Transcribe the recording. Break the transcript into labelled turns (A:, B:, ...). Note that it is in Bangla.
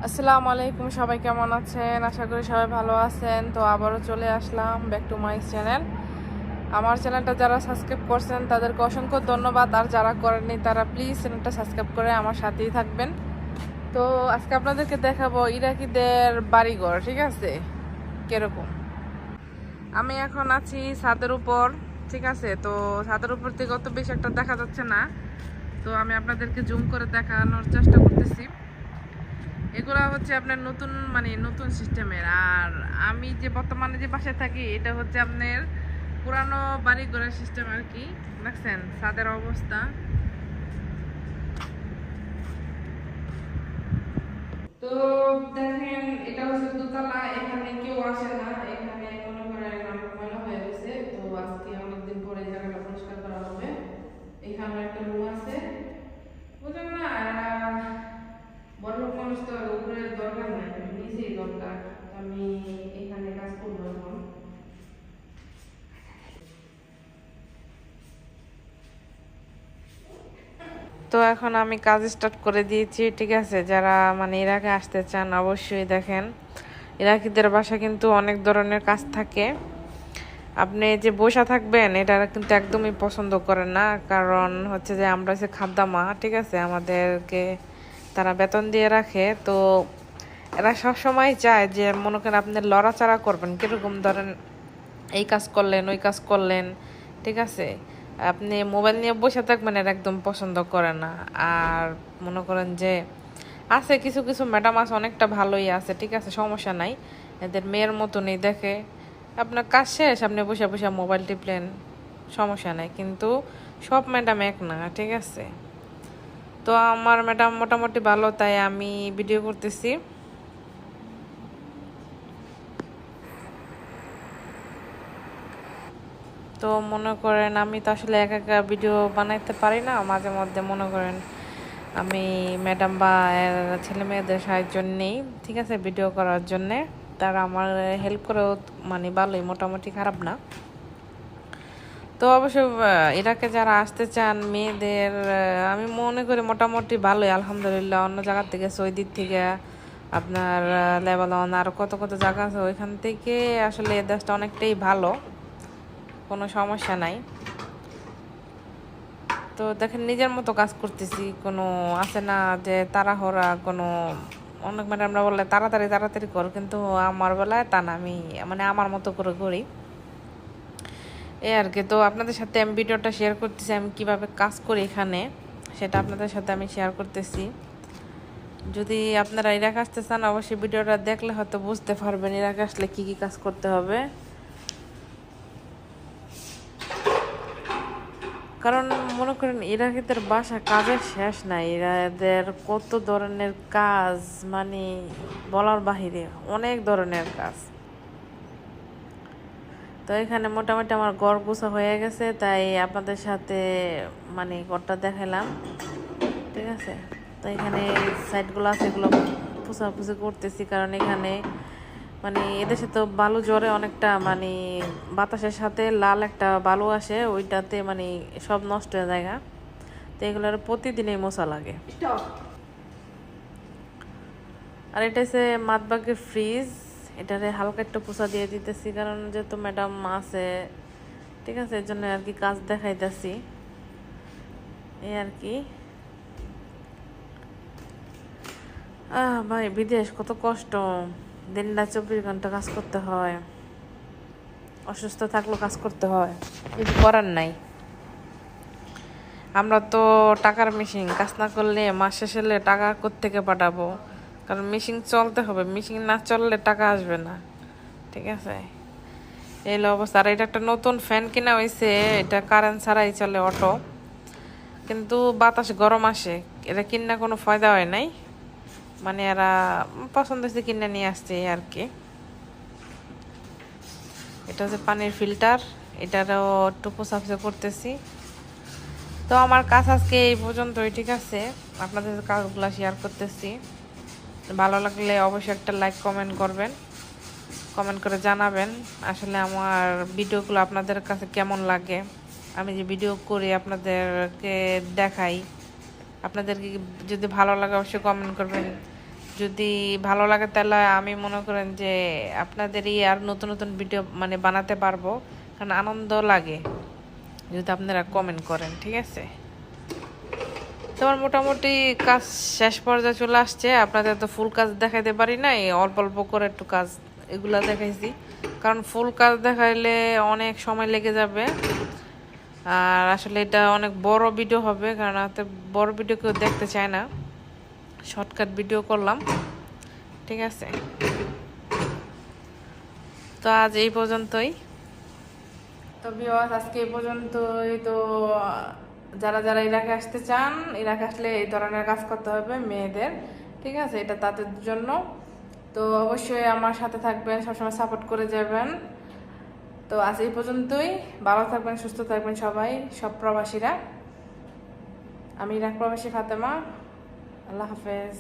A: আসসালামু আলাইকুম, সবাই কেমন আছেন? আশা করি সবাই ভালো আছেন। তো আবারও চলে আসলাম ব্যাক টু মাই চ্যানেল। আমার চ্যানেলটা যারা সাবস্ক্রাইব করছেন তাদেরকে অসংখ্য ধন্যবাদ, আর যারা করেননি তারা প্লিজ চ্যানেলটা সাবস্ক্রাইব করে আমার সাথেই থাকবেন। তো আজকে আপনাদেরকে দেখাবো ইরাকিদের বাড়িঘর, ঠিক আছে, কিরকম। আমি এখন আছি ছাদের উপর, ঠিক আছে। তো ছাদের উপর থেকে অত বেশি একটা দেখা যাচ্ছে না, তো আমি আপনাদেরকে জুম করে দেখানোর চেষ্টা করতেছি। এগুলা হচ্ছে আপনার নতুন নতুন সিস্টেমের। আর আমি যে বর্তমানে যে বাসায় থাকি এটা হচ্ছে আপনার পুরানো বাড়ি ঘরের সিস্টেম আর কি। দেখছেন ছাদের অবস্থা। তো দেখেন এটা হচ্ছে দোতলা, এখানে কেউ আসে না, এখানে মনে করেন ময়লা হয়ে গেছে। তো আজকে অনেকদিন পরে এই জায়গাটা পরিষ্কার করা হবে। এখানে একটা রুম আছে, বুঝলেন না। বড় লোক মানুষ তো উপরে দরকার নাই, নিচেই দরকার। আমি এখানে কাজ করবো এখন। তো এখন আমি কাজ স্টার্ট করে দিয়েছি, ঠিক আছে। যারা ইরাকে আসতে চান অবশ্যই দেখেন, ইরাকিদের বাসা কিন্তু অনেক ধরনের কাজ থাকে। আপনি যে বসা থাকবেন এটা কিন্তু একদমই পছন্দ করেন না, কারণ হচ্ছে যে আমরা হচ্ছে খাদ্দামা, ঠিক আছে। আমাদেরকে তারা বেতন দিয়ে রাখে, তো এরা সবসময় চায় যে মনে করেন আপনি লড়াচড়া করবেন, কীরকম ধরেন এই কাজ করলেন ওই কাজ করলেন, ঠিক আছে। আপনি মোবাইল নিয়ে বসে থাকবেন এর একদম পছন্দ করে না। আর মনে করেন যে আছে কিছু কিছু ম্যাডাম আছে অনেকটা ভালোই আছে, ঠিক আছে, সমস্যা নাই, এদের মেয়ের মতনই দেখে। আপনার কাজ শেষ আপনি বসে বসে মোবাইল টিপলেন, সমস্যা নাই। কিন্তু সব ম্যাডাম এক না, ঠিক আছে। তো আমার ম্যাডাম মোটামুটি ভালো, তাই আমি ভিডিও করতেছি। তো মনে করেন আমি তো আসলে একা একা ভিডিও বানাইতে পারি না, মাঝে মধ্যে মনে করেন আমি ম্যাডাম বা ছেলে মেয়েদের সাহায্য নেই, ঠিক আছে, ভিডিও করার জন্যে। তারা আমার হেল্প করেও ভালোই, মোটামুটি খারাপ না। তো অবশ্য ইরাকে যারা আসতে চান মেয়েদের, আমি মনে করি মোটামুটি ভালোই, আলহামদুলিল্লাহ। অন্য জায়গা থেকে সৌদির থেকে আপনার লেবানন আরও কত কত জায়গা আছে, ওইখান থেকে আসলে এই দেশটা অনেকটাই ভালো, কোনো সমস্যা নাই। তো দেখেন নিজের মতো কাজ করতেছি, কোনো আছে না যে তাড়াহুড়া কোনো। অনেক ম্যাডামরা বললে তাড়াতাড়ি তাড়াতাড়ি কর, কিন্তু আমার বেলায় তা না, আমি আমার মতো করে করি, এই আর কি। তো আপনাদের সাথে আমি ভিডিওটা শেয়ার করতেছি, আমি কিভাবে কাজ করি এখানে সেটা আপনাদের সাথে আমি শেয়ার করতেছি। যদি আপনারা ইরাক আসতে চান অবশ্যই ভিডিওটা দেখলে হয়তো বুঝতে পারবেন ইরাক আসলে কি কি কাজ করতে হবে। কারণ মনে করেন ইরাকিদের বাসা কাজের শেষ নাই, এদের কত ধরনের কাজ, বলার বাহিরে অনেক ধরনের কাজ। তো এখানে মোটামুটি আমার ঘর গোছা হয়ে গেছে, তাই আপনাদের সাথে ঘরটা দেখালাম, ঠিক আছে। তো এখানে সাইডগুলো আছে, এগুলো পুষাপুষি করতেছি, কারণ এখানে এদেশে তো বালু জ্বরে অনেকটা, বাতাসের সাথে লাল একটা বালু আসে, ওইটাতে সব নষ্ট হয়ে যায়। তো এগুলোর প্রতিদিনই মশা লাগে। আর এটা হচ্ছে মাতবাগের ফ্রিজ, এটারে হালকা একটু পোছা দিয়ে দিতেছি, কারণ যেহেতু ম্যাডাম আছে, ঠিক আছে, এর জন্য আর কি কাজ দেখাইতেছি, এই আর কি। ভাই বিদেশ কত কষ্ট, দিনটা 24 ঘন্টা কাজ করতে হয়, অসুস্থ থাকলেও কাজ করতে হয়, কিছু করার নাই। আমরা তো টাকার মেশিন, কাজ না করলে মাস শেষ হলে টাকা কোত্থেকে পাঠাবো, কারণ মেশিন চলতে হবে, মেশিন না চললে টাকা আসবে না, ঠিক আছে। এই অবস্থা। আর এটা একটা নতুন ফ্যান কিনা হয়েছে, এটা কারেন্ট ছাড়াই চলে, অটো, কিন্তু বাতাস গরম আসে। এটা কিনা কোনো ফায়দা হয় নাই, এরা পছন্দ হয়েছে কিনে নিয়ে আসছে আর কি। এটা হচ্ছে পানির ফিল্টার, এটারও একটু পোছাপুছি করতেছি। তো আমার কাজ আজকে এই পর্যন্তই, ঠিক আছে। আপনাদের কাজগুলো শেয়ার করতেছি, ভালো লাগলে অবশ্যই একটা লাইক কমেন্ট করবেন, কমেন্ট করে জানাবেন আসলে আমার ভিডিওগুলো আপনাদের কাছে কেমন লাগে। আমি যে ভিডিও করি আপনাদেরকে দেখাই, আপনাদেরকে যদি ভালো লাগে অবশ্যই কমেন্ট করবেন, যদি ভালো লাগে তাহলে আমি মনে করেন যে আপনাদেরই আর নতুন নতুন ভিডিও মানে বানাতে পারবো, কারণ আনন্দ লাগে যদি আপনারা কমেন্ট করেন। ঠিক আছে, তোমার মোটামুটি কাজ শেষ পর্যায়ে চলে আসছে। আপনাদের তো ফুল কাজ দেখাইতে পারি নাই, অল্প অল্প করে একটু কাজ এগুলা দেখাইছি, কারণ ফুল কাজ দেখাইলে অনেক সময় লেগে যাবে। আর আসলে এটা অনেক বড় ভিডিও হবে, কারণ বড় ভিডিও কেউ দেখতে চায় না, শর্টকাট ভিডিও করলাম। ঠিক আছে, তো আজ এই পর্যন্তই। তো ভিউয়ার্স, আজকে এই পর্যন্তই। তো যারা যারা ইরাকে আসতে চান, ইরাকে আসলে এই ধরনের কাজ করতে হবে মেয়েদের। ঠিক আছে, এটা তাদের জন্য। তো অবশ্যই আমার সাথে থাকবেন, সবসময় সাপোর্ট করে যাবেন। তো আজ এই পর্যন্তই। ভালো থাকবেন, সুস্থ থাকবেন সবাই, সব প্রবাসীরা। আমি ইরাক প্রবাসী ফাতেমা। আল্লাহ হাফেজ।